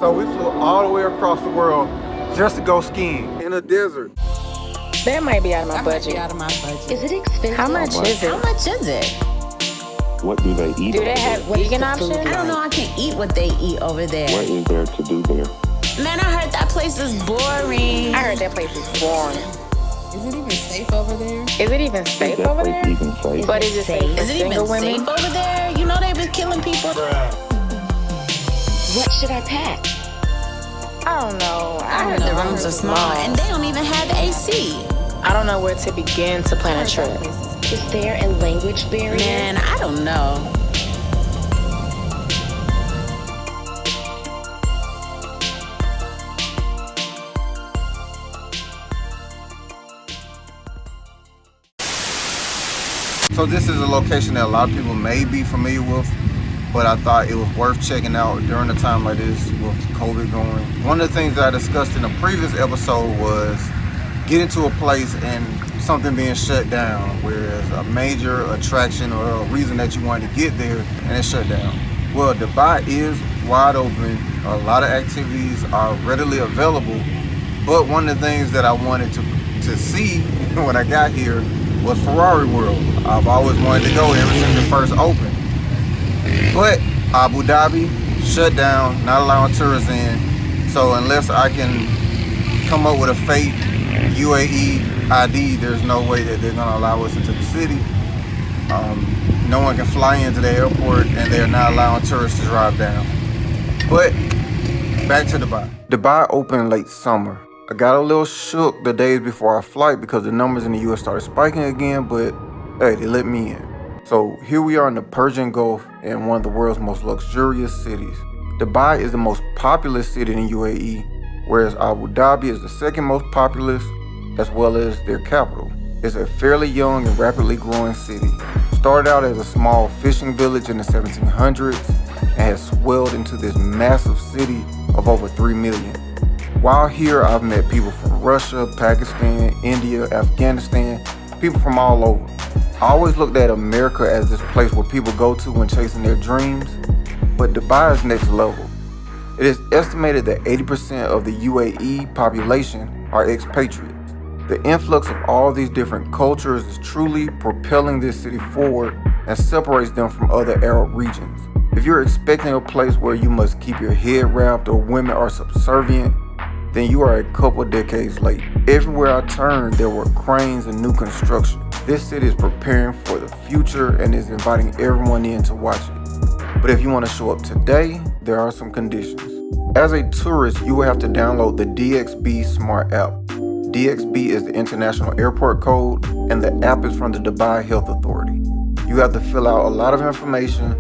So we flew all the way across the world just to go skiing in a desert. That might be out of my budget. Is it expensive? How much is it? How much is it? What do they eat? Do they have vegan options? I don't know. I can eat what they eat over there. What is there to do there? Man, I heard that place is boring. I heard that place is boring. Is it even safe over there? Is it even safe Is that over place there? even safe? But is it safe for Is it even single women? safe over there? You know they been killing people. What should I pack? I don't know. I heard the rooms are small and they don't even have AC. I don't know where to begin to plan a trip. Is there a language barrier? Man, I don't know. So this is a location that a lot of people may be familiar with, but I thought it was worth checking out during a time like this with COVID going. One of the things that I discussed in a previous episode was getting to a place and something being shut down, whereas a major attraction or a reason that you wanted to get there and it's shut down. Well, Dubai is wide open. A lot of activities are readily available, but one of the things that I wanted to see when I got here was Ferrari World. I've always wanted to go ever since it first opened. But Abu Dhabi shut down, not allowing tourists in. So unless I can come up with a fake UAE ID, there's no way that they're gonna allow us into the city. No one can fly into the airport and they're not allowing tourists to drive down. But back to Dubai. Dubai opened late summer. I got a little shook the days before our flight because the numbers in the US started spiking again, but hey, they let me in. So here we are in the Persian Gulf in one of the world's most luxurious cities. Dubai is the most populous city in UAE, whereas Abu Dhabi is the second most populous, as well as their capital. It's a fairly young and rapidly growing city. Started out as a small fishing village in the 1700s and has swelled into this massive city of over 3 million. While here, I've met people from Russia, Pakistan, India, Afghanistan, people from all over. I always looked at America as this place where people go to when chasing their dreams, but Dubai is next level. It is estimated that 80% of the UAE population are expatriates. The influx of all these different cultures is truly propelling this city forward and separates them from other Arab regions. If you're expecting a place where you must keep your head wrapped or women are subservient, then you are a couple decades late. Everywhere I turned, there were cranes and new construction. This city is preparing for the future and is inviting everyone in to watch it. But if you want to show up today, there are some conditions. As a tourist, you will have to download the DXB Smart app. DXB is the international airport code, and the app is from the Dubai Health Authority. You have to fill out a lot of information: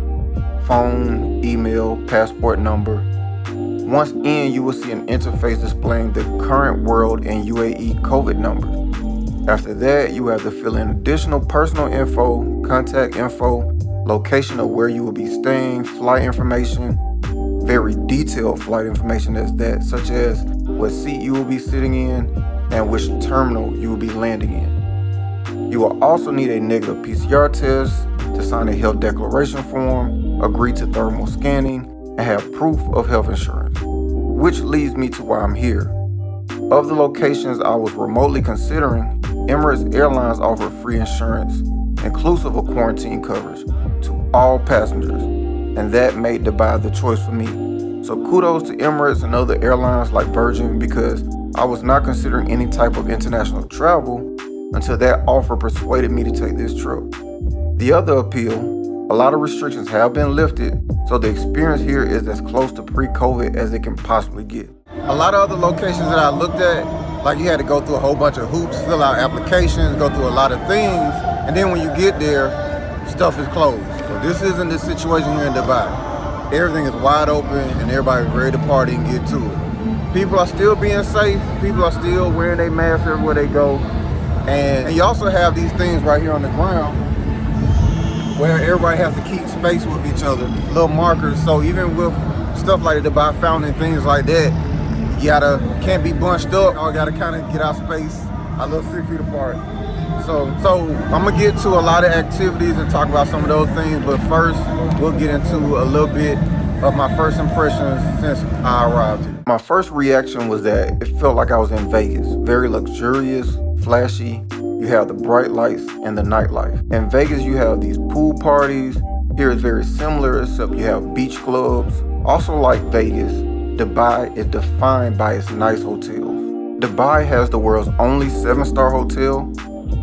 phone, email, passport number. Once in, you will see an interface displaying the current world and UAE COVID numbers. After that, you have to fill in additional personal info, contact info, location of where you will be staying, flight information, very detailed flight information as that, such as what seat you will be sitting in and which terminal you will be landing in. You will also need a negative PCR test to sign a health declaration form, agree to thermal scanning, and have proof of health insurance. Which leads me to why I'm here. Of the locations I was remotely considering, Emirates Airlines offered free insurance, inclusive of quarantine coverage, to all passengers, and that made Dubai the choice for me. So kudos to Emirates and other airlines like Virgin, because I was not considering any type of international travel until that offer persuaded me to take this trip. The other appeal, a lot of restrictions have been lifted, so the experience here is as close to pre-COVID as it can possibly get. A lot of other locations that I looked at, like you had to go through a whole bunch of hoops, fill out applications, go through a lot of things, and then when you get there, stuff is closed. So this isn't the situation here in Dubai. Everything is wide open and everybody's ready to party and get to it. People are still being safe, people are still wearing their masks everywhere they go, and you also have these things right here on the ground where everybody has to keep space with each other, little markers. So even with stuff like the Dubai Fountain and things like that, you can't be bunched up, or gotta kind of get our space a little 6 feet apart. So I'm gonna get to a lot of activities and talk about some of those things, but first we'll get into a little bit of my first impressions since I arrived here. My first reaction was that it felt like I was in Vegas. Very luxurious, flashy. You have the bright lights and the nightlife. In Vegas, you have these pool parties. Here it's very similar, except you have beach clubs. Also like Vegas, Dubai is defined by its nice hotels. Dubai has the world's only 7-star hotel.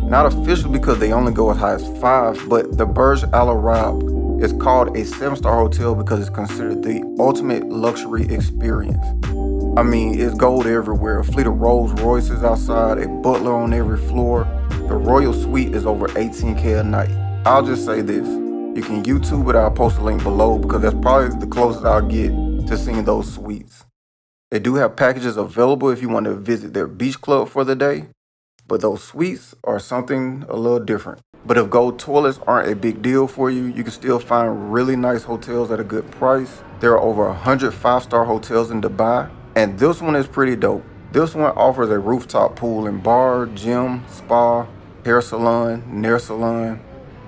Not official because they only go as high as 5, but the Burj Al Arab is called a 7-star hotel because it's considered the ultimate luxury experience. I mean, it's gold everywhere. A fleet of Rolls Royces outside, a butler on every floor. The royal suite is over $18K a night. I'll just say this. You can YouTube it, I'll post a link below because that's probably the closest I'll get to seeing those suites. They do have packages available if you want to visit their beach club for the day, but those suites are something a little different. But if gold toilets aren't a big deal for you, you can still find really nice hotels at a good price. There are over 100 5-star hotels in Dubai, and this one is pretty dope. This one offers a rooftop pool and bar, gym, spa, hair salon, nail salon,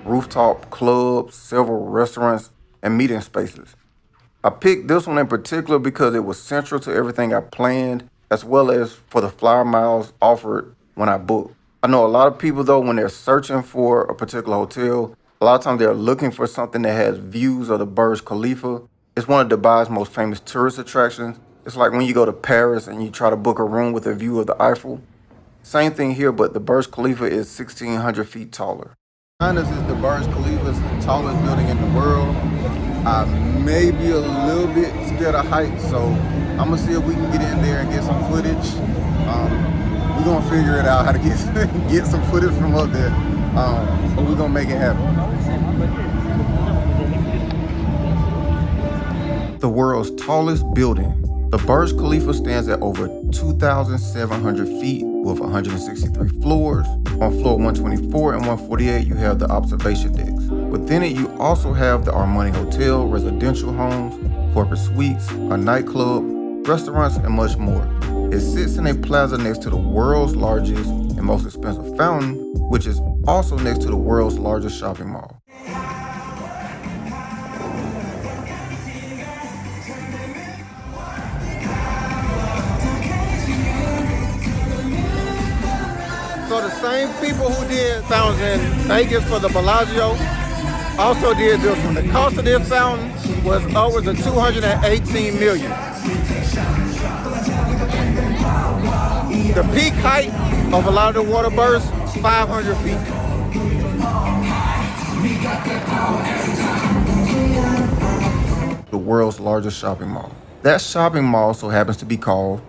rooftop clubs, several restaurants, and meeting spaces. I picked this one in particular because it was central to everything I planned, as well as for the flyer miles offered when I booked. I know a lot of people though, when they're searching for a particular hotel, a lot of times they're looking for something that has views of the Burj Khalifa. It's one of Dubai's most famous tourist attractions. It's like when you go to Paris and you try to book a room with a view of the Eiffel. Same thing here, but the Burj Khalifa is 1,600 feet taller. This is the Burj Khalifa, it's the tallest building in the world. I may be a little bit scared of heights, so I'm gonna see if we can get in there and get some footage. We're gonna figure it out how to get some footage from up there, but we're gonna make it happen. The world's tallest building, the Burj Khalifa stands at over 2,700 feet with 163 floors. On floor 124 and 148, you have the observation decks. Within it, you also have the Armani Hotel, residential homes, corporate suites, a nightclub, restaurants, and much more. It sits in a plaza next to the world's largest and most expensive fountain, which is also next to the world's largest shopping mall. So the same people who did fountains in Vegas for the Bellagio also did this one. The cost of this fountain was upwards of $218 million. The peak height of a lot of the water bursts, 500 feet. The world's largest shopping mall. That shopping mall also happens to be called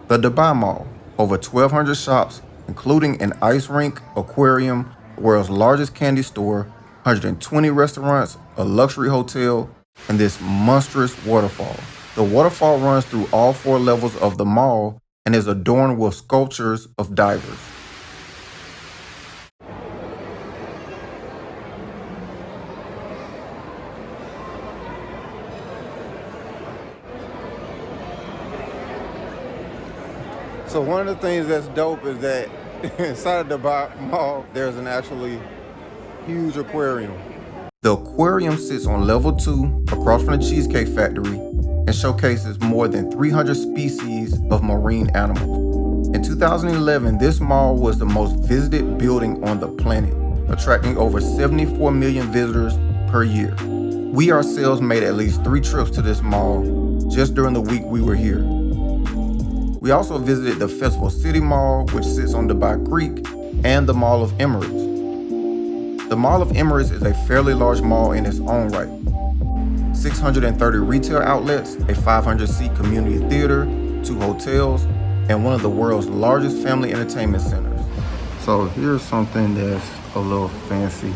the Dubai Mall. Over 1,200 shops, including an ice rink, aquarium, the world's largest candy store, 120 restaurants, a luxury hotel, and this monstrous waterfall. The waterfall runs through all 4 levels of the mall and is adorned with sculptures of divers. So one of the things that's dope is that inside of the mall, there's an actually huge aquarium. The aquarium sits on level 2 across from the Cheesecake Factory and showcases more than 300 species of marine animals. In 2011, this mall was the most visited building on the planet, attracting over 74 million visitors per year. We ourselves made at least 3 trips to this mall just during the week we were here. We also visited the Festival City Mall, which sits on Dubai Creek, and the Mall of Emirates. The Mall of Emirates is a fairly large mall in its own right. 630 retail outlets, a 500-seat community theater, 2 hotels, and one of the world's largest family entertainment centers. So here's something that's a little fancy.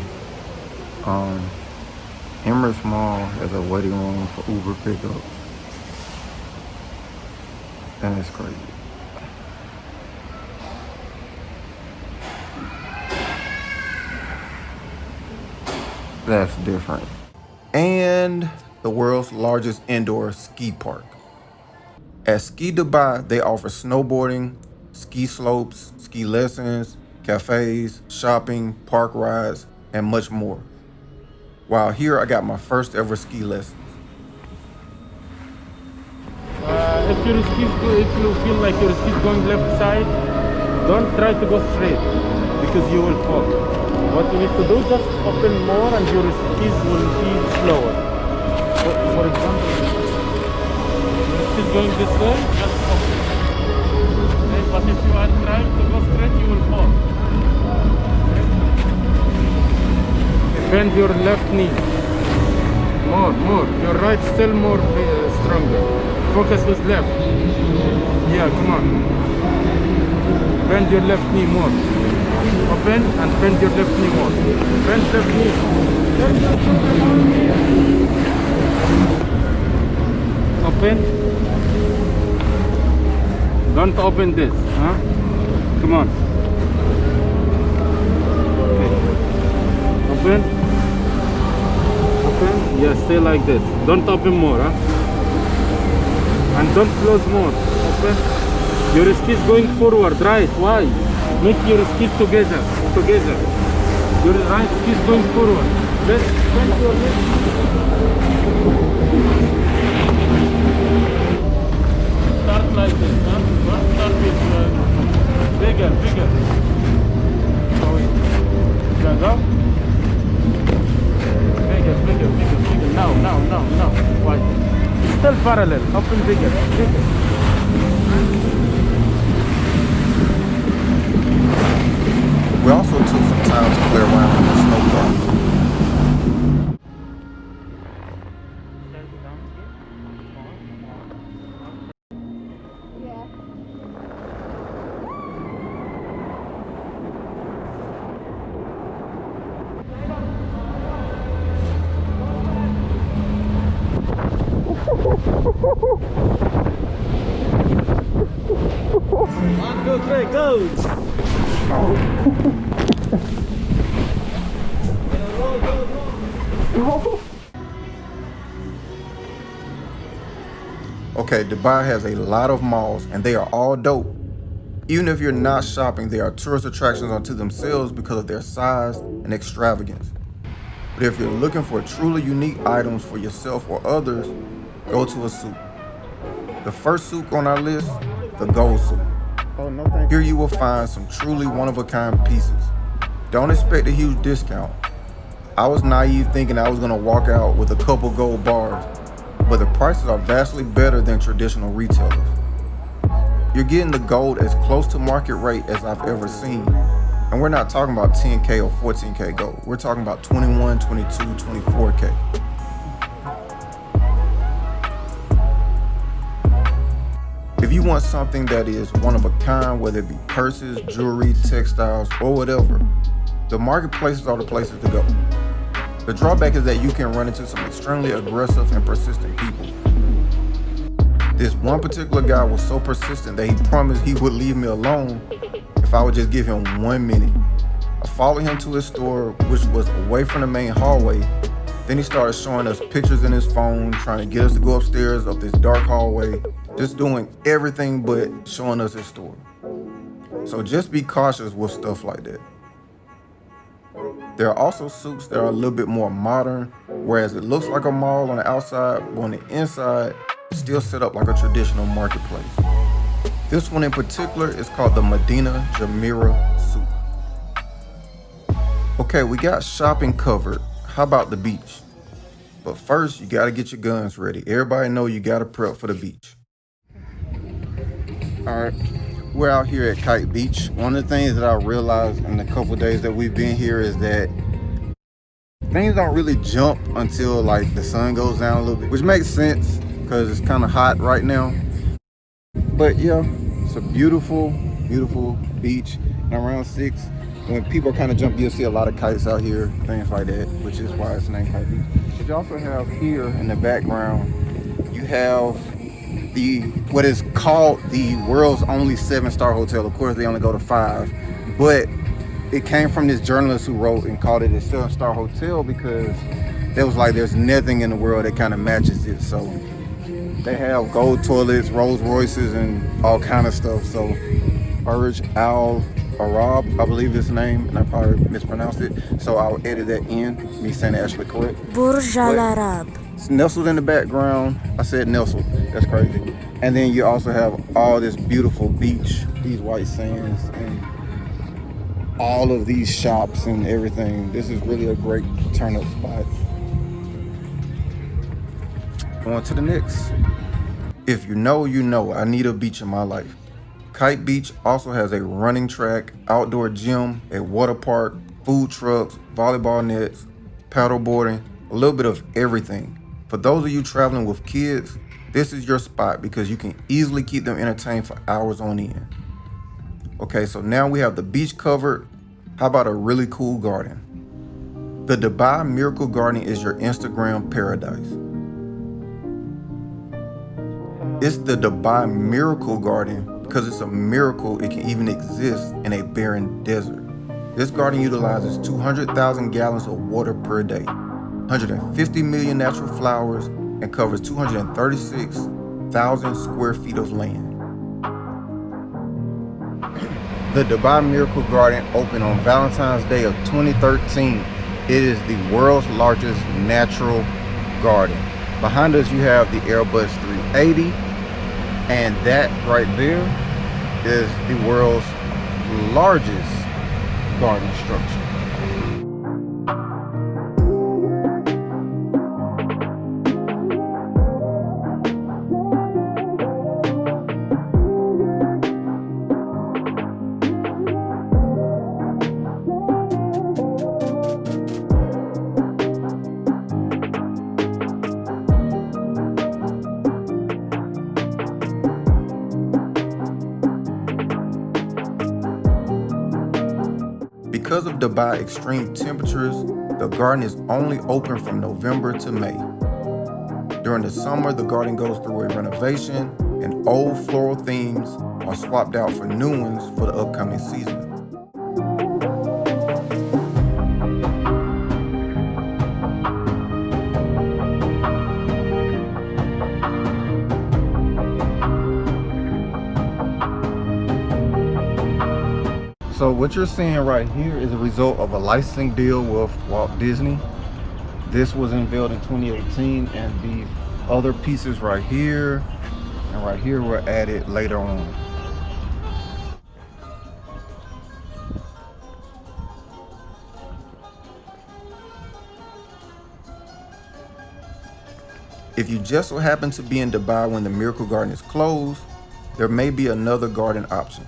Emirates Mall has a waiting room for Uber pickups. And it's crazy. That's different. And the world's largest indoor ski park. At Ski Dubai, they offer snowboarding, ski slopes, ski lessons, cafes, shopping, park rides, and much more. While here, I got my first ever ski lessons. if you feel like your ski is going left side, don't try to go straight because you will fall. What you need to do, just open more and your skis will be slower. For example, your ski is going this way, just open. Okay? But if you are trying to go straight, you will fall. Okay? Bend your left knee. More. Your right still more stronger. Focus with left. Yeah, come on. Bend your left knee more. Open and bend your left knee more. Bend left knee. Bend your left knee. Open. Don't open this, huh? Come on. Okay. Open. Yeah, stay like this. Don't open more, huh? And don't close more. Open. Your skis going forward, right? Why? Make your skis together. Your right skis going forward. Bend your left. Start like this, huh? Don't start with bigger. So, yeah, go. Bigger. Now. Why? Still parallel. Open bigger. We also took some time to play around with the snow park. One, two, three, go! Okay, Dubai has a lot of malls and they are all dope. Even if you're not shopping, they are tourist attractions unto themselves because of their size and extravagance. But if you're looking for truly unique items for yourself or others, go to a souk. The first souk on our list, the gold souk. Oh, no, thank Here you will find some truly one-of-a-kind pieces. Don't expect a huge discount. I was naive thinking I was gonna walk out with a couple gold bars, but the prices are vastly better than traditional retailers. You're getting the gold as close to market rate as I've ever seen. And we're not talking about 10K or 14K gold. We're talking about 21, 22, 24K. If you want something that is one of a kind, whether it be purses, jewelry, textiles, or whatever, the marketplaces are the places to go. The drawback is that you can run into some extremely aggressive and persistent people. This one particular guy was so persistent that he promised he would leave me alone if I would just give him 1 minute. I followed him to his store, which was away from the main hallway. Then he started showing us pictures in his phone, trying to get us to go upstairs up this dark hallway, just doing everything but showing us his store. So just be cautious with stuff like that. There are also souks that are a little bit more modern, whereas it looks like a mall on the outside, but on the inside, it's still set up like a traditional marketplace. This one in particular is called the Medina Jamira Souk. Okay, we got shopping covered. How about the beach? But first, you gotta get your guns ready. Everybody know you gotta prep for the beach. All right, we're out here at Kite Beach. One of the things that I realized in the couple days that we've been here is that things don't really jump until like the sun goes down a little bit, which makes sense because it's kind of hot right now. But yeah, it's a beautiful, beautiful beach. And around 6, when people kind of jump, you'll see a lot of kites out here, things like that, which is why it's named Kite Beach. But you also have here in the background, you have what is called the world's only 7-star hotel. Of course, they only go to 5, but it came from this journalist who wrote and called it a 7-star hotel because it was like there's nothing in the world that kind of matches it. So they have gold toilets, Rolls Royces, and all kind of stuff. So Burj Al Arab, I believe his name, and I probably mispronounced it. So I'll edit that in, me saying it actually correct. Burj Al Arab. It's nestled in the background. I said nestled. That's crazy. And then you also have all this beautiful beach, these white sands, and all of these shops and everything. This is really a great turn-up spot. On to the next. If you know, you know, I need a beach in my life. Kite Beach also has a running track, outdoor gym, a water park, food trucks, volleyball nets, paddle boarding, a little bit of everything. For those of you traveling with kids, this is your spot because you can easily keep them entertained for hours on end. Okay, so now we have the beach covered. How about a really cool garden? The Dubai Miracle Garden is your Instagram paradise. It's the Dubai Miracle Garden because it's a miracle it can even exist in a barren desert. This garden utilizes 200,000 gallons of water per day, 150 million natural flowers, and covers 236,000 square feet of land. The Dubai Miracle Garden opened on Valentine's Day of 2013. It is the world's largest natural garden. Behind us you have the Airbus 380, and that right there is the world's largest garden structure. Because of Dubai extreme temperatures, the garden is only open from November to May. During the summer, the garden goes through a renovation and old floral themes are swapped out for new ones for the upcoming season. So what you're seeing right here is a result of a licensing deal with Walt Disney. This was unveiled in 2018, and the other pieces right here and right here were added later on. If you just so happen to be in Dubai when the Miracle Garden is closed, there may be another garden option.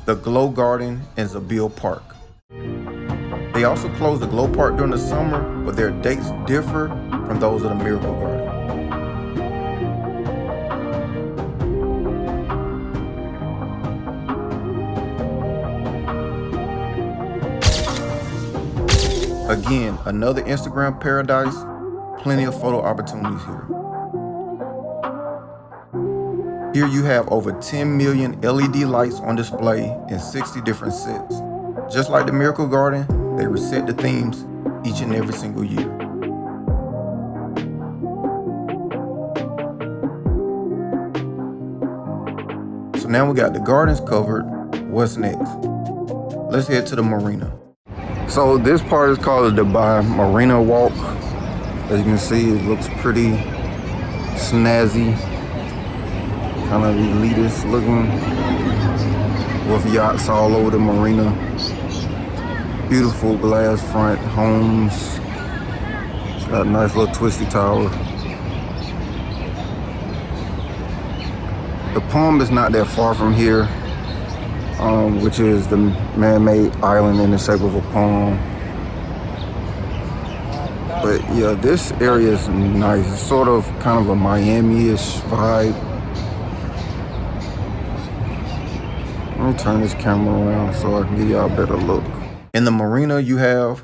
The Glow Garden in Zabil Park. They also close the Glow Park during the summer, but their dates differ from those of the Miracle Garden. Again, another Instagram paradise, plenty of photo opportunities here. Here you have over 10 million LED lights on display in 60 different sets. Just like the Miracle Garden, they reset the themes each and every single year. So now we got the gardens covered. What's next? Let's head to the marina. So this part is called the Dubai Marina Walk. As you can see, it looks pretty snazzy, kind of elitist looking, with yachts all over the marina. Beautiful glass front homes. Got a nice little twisty tower. The Palm is not that far from here, which is the man-made island in the shape of a palm. But yeah, this area is nice. It's sort of kind of a Miami-ish vibe. Let me turn this camera around so I can give y'all a better look. In the marina, you have,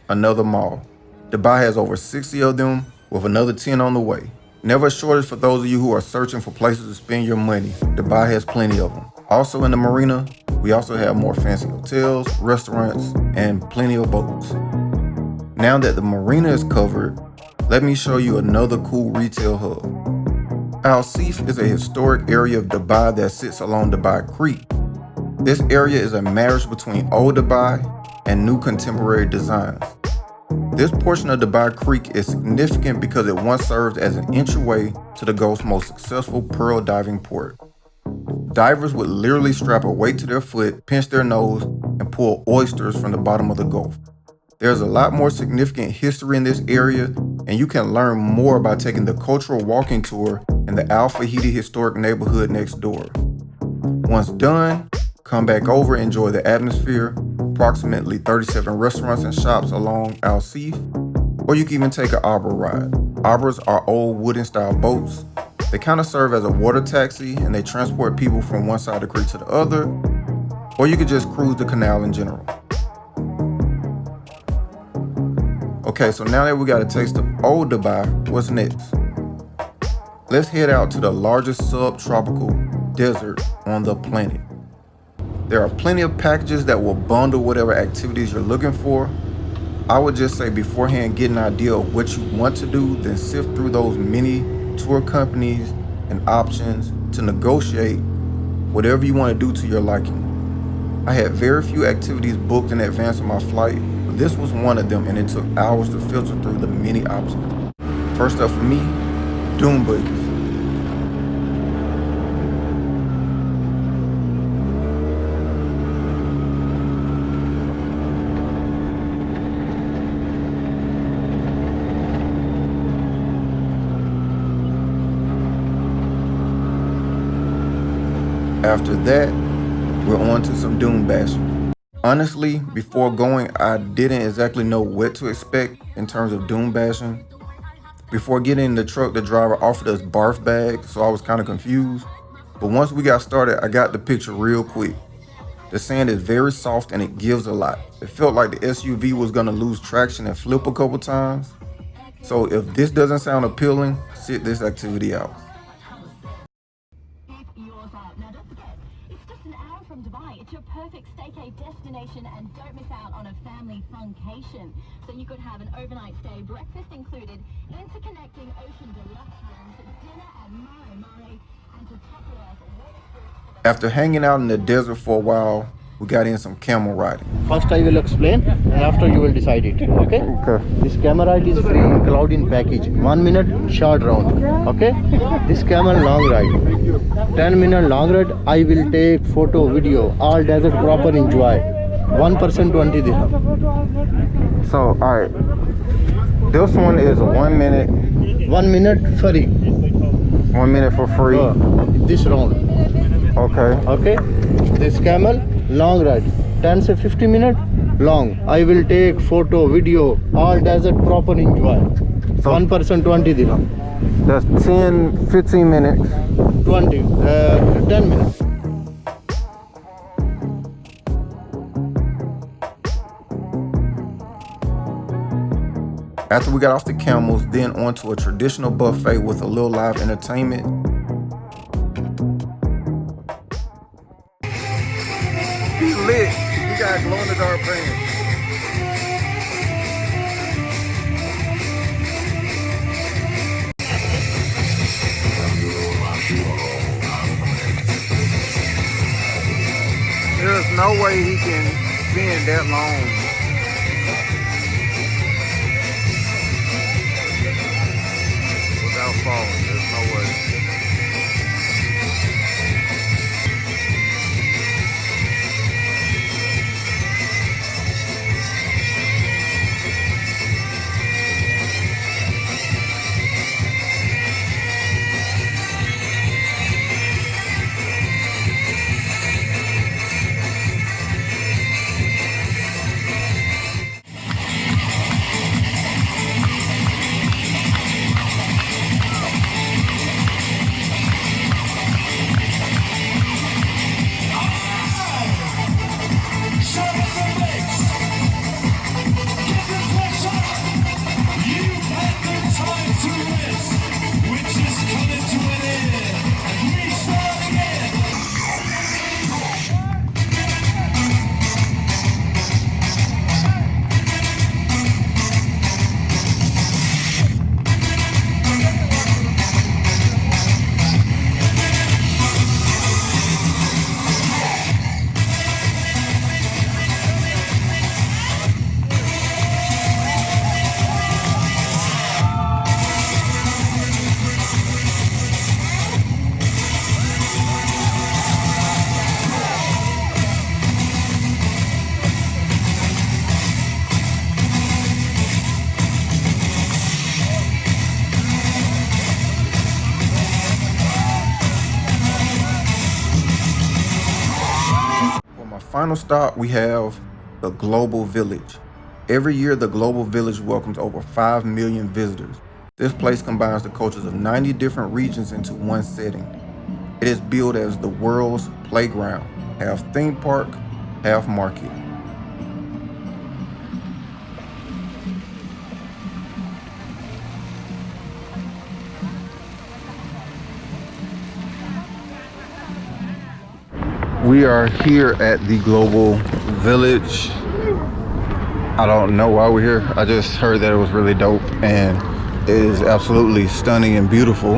another mall. Dubai has over 60 of them, with another 10 on the way. Never a shortage for those of you who are searching for places to spend your money. Dubai has plenty of them. Also in the marina, we also have more fancy hotels, restaurants, and plenty of boats. Now that the marina is covered, let me show you another cool retail hub. Al Seef is a historic area of Dubai that sits along Dubai Creek. This area is a marriage between old Dubai and new contemporary designs. This portion of Dubai Creek is significant because it once served as an entryway to the Gulf's most successful pearl diving port. Divers would literally strap a weight to their foot, pinch their nose, and pull oysters from the bottom of the Gulf. There's a lot more significant history in this area, and you can learn more by taking the cultural walking tour in the Al Fahidi historic neighborhood next door. Once done, come back over and enjoy the atmosphere, approximately 37 restaurants and shops along Al Seif, or you can even take an Abra ride. Abras are old wooden style boats. They kind of serve as a water taxi and they transport people from one side of the creek to the other, or you could just cruise the canal in general. Okay, so now that we got a taste of old Dubai, what's next? Let's head out to the largest subtropical desert on the planet. There are plenty of packages that will bundle whatever activities you're looking for. I would just say beforehand, get an idea of what you want to do, then sift through those many tour companies and options to negotiate whatever you want to do to your liking. I had very few activities booked in advance of my flight, but this was one of them and it took hours to filter through the many options. First up for me, dune buggies. After that, we're on to some dune bashing. Honestly, before going, I didn't exactly know what to expect in terms of dune bashing. Before getting in the truck, the driver offered us barf bags, so I was kind of confused. But once we got started, I got the picture real quick. The sand is very soft and it gives a lot. It felt like the SUV was gonna lose traction and flip a couple times. So if this doesn't sound appealing, sit this activity out. Now don't forget, it's just an hour from Dubai. It's your perfect staycay destination and don't miss out on a family funcation. So you could have an overnight stay, breakfast included, interconnecting ocean deluxe rooms, dinner at Mare, and to top it off, water sports. After hanging out in the desert for a while, we got in some camel riding. First I will explain and after you will decide it. Okay? Okay. This camel ride is free, included in package. 1 minute short round. Okay? This camel long ride. 10-minute long ride. I will take photo, video, all desert proper enjoy. 1 person 20 dirham. So, alright. This one is 1 minute. 1 minute free. 1 minute for free. This round. Okay. Okay? This camel long ride. 10 to 50 minutes long. I will take photo, video, all desert proper enjoy. So 1 person 20 dirham. that's 10, 15 minutes. 10 minutes. After we got off the camels, then onto a traditional buffet with a little live entertainment. He's lit. You got glow in the dark pants. There's no way he can spend that long. Without falling, there's no way. final stop, we have the Global Village. Every year, the Global Village welcomes over 5 million visitors. This place combines the cultures of 90 different regions into one setting. It is billed as the world's playground, half theme park, half market. We are here at the Global Village. I don't know why we're here. I just heard that it was really dope and it is absolutely stunning and beautiful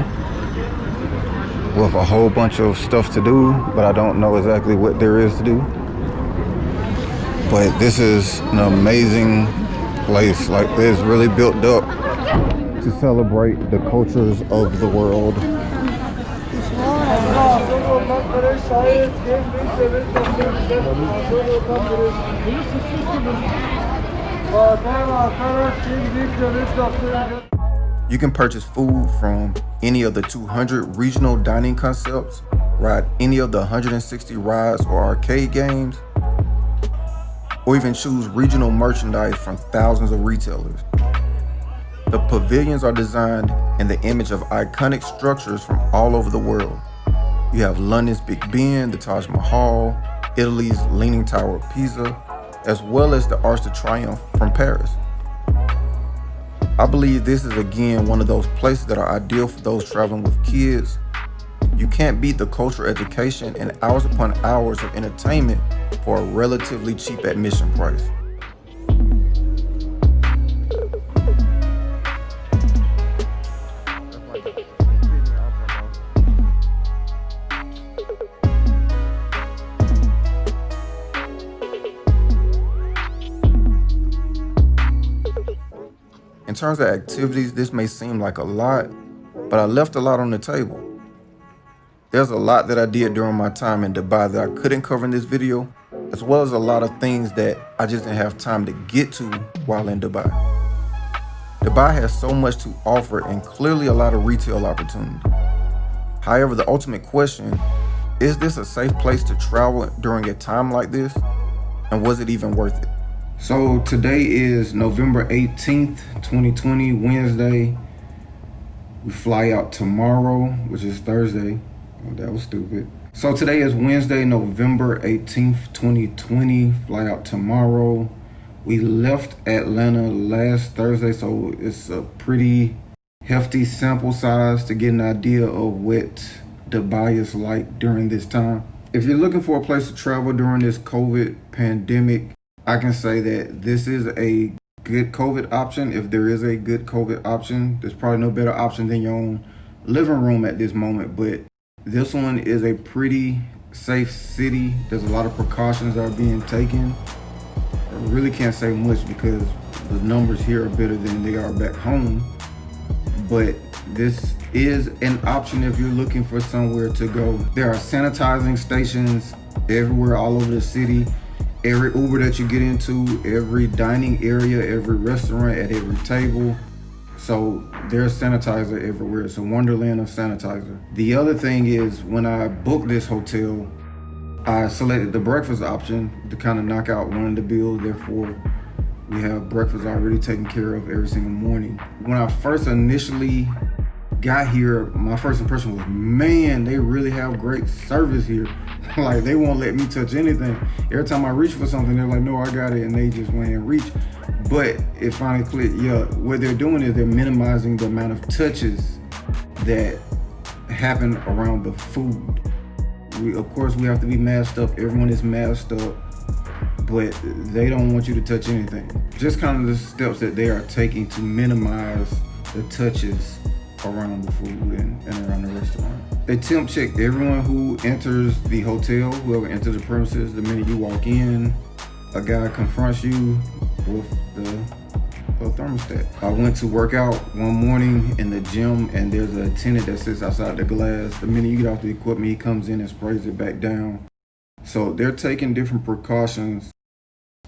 with a whole bunch of stuff to do, but I don't know exactly what there is to do. But this is an amazing place. Like, it's really built up to celebrate the cultures of the world. You can purchase food from any of the 200 regional dining concepts, ride any of the 160 rides or arcade games, or even choose regional merchandise from thousands of retailers. The pavilions are designed in the image of iconic structures from all over the world. You have London's Big Ben, the Taj Mahal, Italy's Leaning Tower of Pisa, as well as the Arc de Triomphe from Paris. I believe this is again one of those places that are ideal for those traveling with kids. You can't beat the cultural education and hours upon hours of entertainment for a relatively cheap admission price. In terms of activities, this may seem like a lot, but I left a lot on the table. There's a lot that I did during my time in Dubai that I couldn't cover in this video, as well as a lot of things that I just didn't have time to get to while in Dubai. Dubai has so much to offer and clearly a lot of retail opportunity. However, the ultimate question, is this a safe place to travel during a time like this? And was it even worth it? So today is November 18th, 2020, Wednesday. We fly out tomorrow, which is Thursday. Oh, that was stupid. So today is Wednesday, November 18th, 2020. Fly out tomorrow. We left Atlanta last Thursday, so it's a pretty hefty sample size to get an idea of what Dubai is like during this time. If you're looking for a place to travel during this COVID pandemic, I can say that this is a good COVID option. If there is a good COVID option, there's probably no better option than your own living room at this moment. But this one is a pretty safe city. There's a lot of precautions that are being taken. I really can't say much because the numbers here are better than they are back home. But this is an option if you're looking for somewhere to go. There are sanitizing stations everywhere all over the city. Every Uber that you get into, every dining area, every restaurant, at every table. So there's sanitizer everywhere. It's a wonderland of sanitizer. The other thing is, when I booked this hotel, I selected the breakfast option to kind of knock out one of the bills. Therefore, we have breakfast already taken care of every single morning. When I first initially got here, my first impression was, man, they really have great service here. Like, they won't let me touch anything. Every time I reach for something, they're like, no, I got it, and they just went and reach. But it finally clicked, yeah, what they're doing is they're minimizing the amount of touches that happen around the food. Of course, we have to be masked up. Everyone is masked up, but they don't want you to touch anything. Just kind of the steps that they are taking to minimize the touches around the food and around the restaurant. They temp check everyone who enters the hotel, whoever enters the premises. The minute you walk in, a guy confronts you with the thermostat. I went to work out one morning in the gym, and there's a attendant that sits outside the glass. The minute you get off the equipment, he comes in and sprays it back down. So they're taking different precautions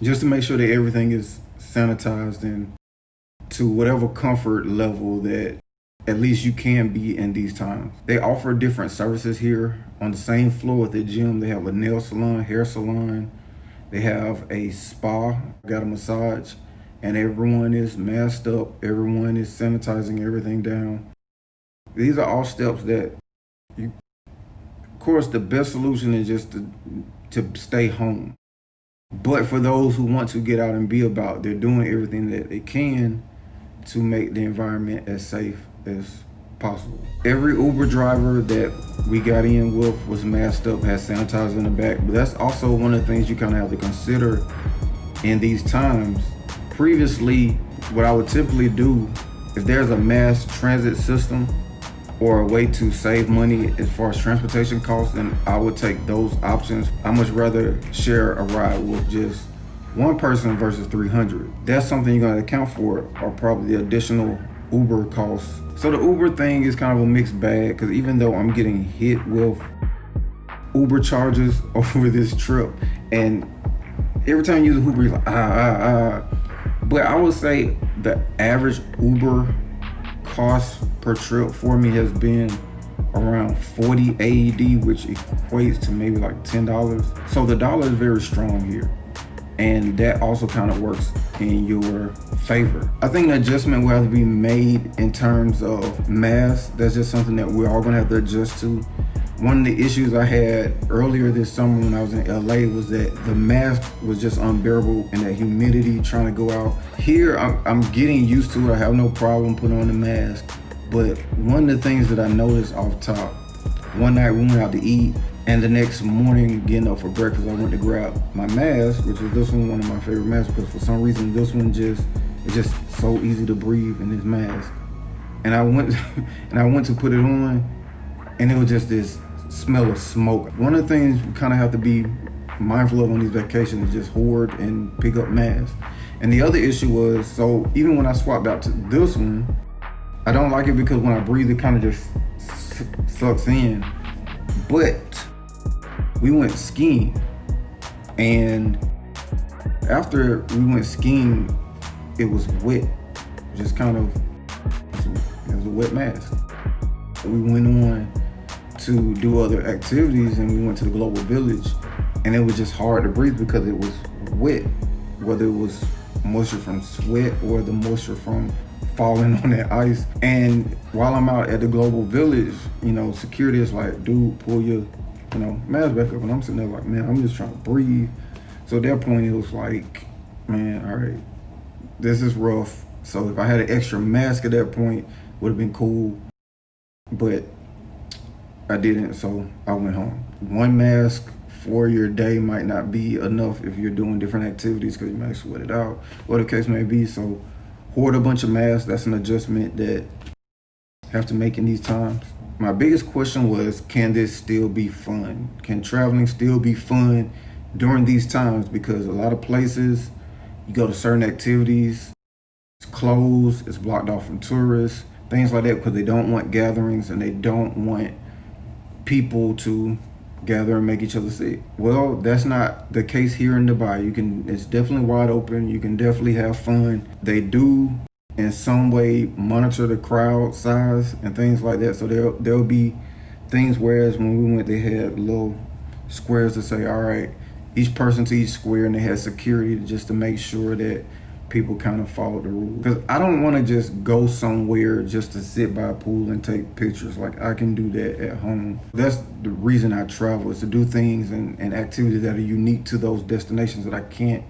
just to make sure that everything is sanitized and to whatever comfort level that at least you can be in these times. They offer different services here. On the same floor at the gym, they have a nail salon, hair salon, They have a spa, got a massage, and everyone is masked up. Everyone is sanitizing everything down. These are all steps that of course, the best solution is just to stay home. But for those who want to get out and be about, they're doing everything that they can to make the environment as safe as possible. Every Uber driver that we got in with was masked up, had sanitizer in the back. But that's also one of the things you kind of have to consider in these times. Previously, what I would typically do, if there's a mass transit system or a way to save money as far as transportation costs, then I would take those options. I much rather share a ride with just one person versus 300. That's something you're gonna account for, or probably the additional Uber costs. So the Uber thing is kind of a mixed bag, because even though I'm getting hit with Uber charges over this trip, and every time you use Uber, you're like, but I would say the average Uber cost per trip for me has been around 40 AED, which equates to maybe like $10. So the dollar is very strong here, and that also kind of works in your favor. I think an adjustment will have to be made in terms of masks. That's just something that we're all gonna have to adjust to. One of the issues I had earlier this summer when I was in LA was that the mask was just unbearable, and that humidity trying to go out. Here, I'm getting used to it. I have no problem putting on the mask. But one of the things that I noticed off top, one night we went out to eat, and the next morning getting up for breakfast, I went to grab my mask, which is this one of my favorite masks, because for some reason this one it's just so easy to breathe in this mask. And I went to put it on, and it was just this smell of smoke. One of the things we kind of have to be mindful of on these vacations is just hoard and pick up masks. And the other issue was, so even when I swapped out to this one, I don't like it because when I breathe, it kind of just sucks in. But we went skiing, and after we went skiing, it was wet. Just kind of, it was a wet mask. We went on to do other activities, and we went to the Global Village, and it was just hard to breathe because it was wet, whether it was moisture from sweat or the moisture from falling on that ice. And while I'm out at the Global Village, security is like, dude, pull your mask back up. And I'm sitting there like, man, I'm just trying to breathe. So at that point, it was like, man, all right, this is rough. So if I had an extra mask at that point, would have been cool. But I didn't, so I went home. One mask for your day might not be enough if you're doing different activities, because you might sweat it out, whatever the case may be. So hoard a bunch of masks. That's an adjustment that you have to make in these times. My biggest question was, can this still be fun? Can traveling still be fun during these times? Because a lot of places, you go to certain activities, it's closed, it's blocked off from tourists, things like that, because they don't want gatherings and they don't want people to gather and make each other sick. Well, that's not the case here in Dubai. It's definitely wide open. You can definitely have fun. They do in some way monitor the crowd size and things like that. So there'll be things, whereas when we went, they had little squares to say, all right, each person to each square, and they had security just to make sure that people kind of followed the rules. Because I don't want to just go somewhere just to sit by a pool and take pictures. Like, I can do that at home. That's the reason I travel, is to do things and activities that are unique to those destinations that I can't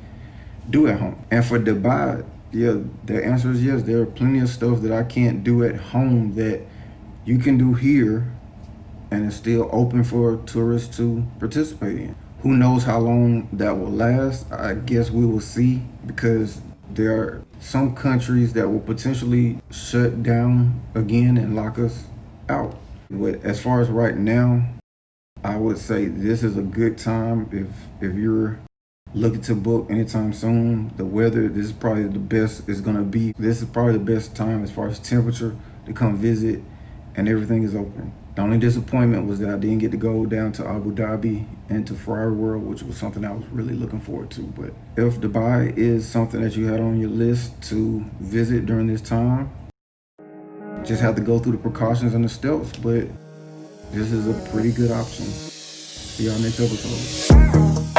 do at home. And for Dubai, yeah, the answer is yes. There are plenty of stuff that I can't do at home that you can do here, and it's still open for tourists to participate in. Who knows how long that will last? I guess we will see, because there are some countries that will potentially shut down again and lock us out. But as far as right now, I would say this is a good time if you're looking to book anytime soon. The weather, this is probably the best it's gonna be. This is probably the best time as far as temperature to come visit, and everything is open. The only disappointment was that I didn't get to go down to Abu Dhabi and to Ferrari World, which was something I was really looking forward to. But if Dubai is something that you had on your list to visit during this time, just have to go through the precautions and the steps, but this is a pretty good option. See y'all next episode.